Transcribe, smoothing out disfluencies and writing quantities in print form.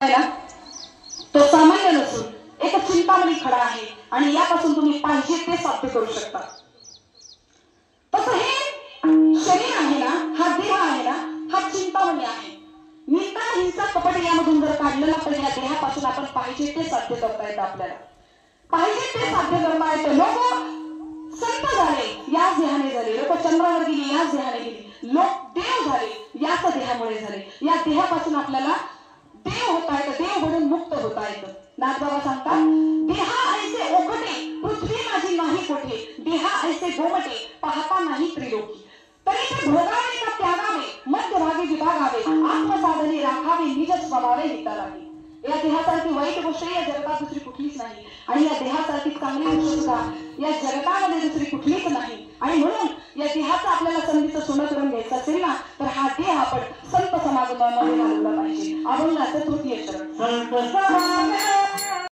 तो सामान्य नसून एक चिंतामणी खडा आहे आणि यापासून तुम्ही पाहिजे ते साध्य करू शकता। तसं हे शरीर आहे ना, हा देह आहे ना, हा चिंतामणी आहे। निंदा हिंसा कपट यामधून जर काढलं ना तर या देहापासून आपण पाहिजे ते साध्य करता येतं। आपल्याला पाहिजे ते साध्य करता येतं। लोक संत झाले याच देहाने झाले, लोक चंद्रावर गेले याच देहाने गेले, लोक देव झाले याच देहामुळे झाले। या देहापासून आपल्याला देव होता येतं, देव बनून मुक्त होता येतं। नाथबाबा सांगतात, देहा ऐसे ओघटे पृथ्वी माझी नाही कोठे, देहा ऐसे गोमटे पाहता नाही त्रिलोकी। तरी ते भोगावे का त्यागावे, मध्यभागी विभागावे, आत्मसाधने राखावे, निज स्वभावे हिता लागे। या देहासारखी वाईट गोष्ट या जगतात दुसरी कुठलीच नाही आणि या देहासारखी चांगली गोष्ट सुद्धा या जगतामध्ये दुसरी कुठलीच नाही। आणि म्हणून या देहाचं आपल्याला संधीचं सोनं करून घ्यायचं असेल ना तर हा देह आपण संत समागमामध्ये घालवला पाहिजे। अभंगाचं तृतीय चरण।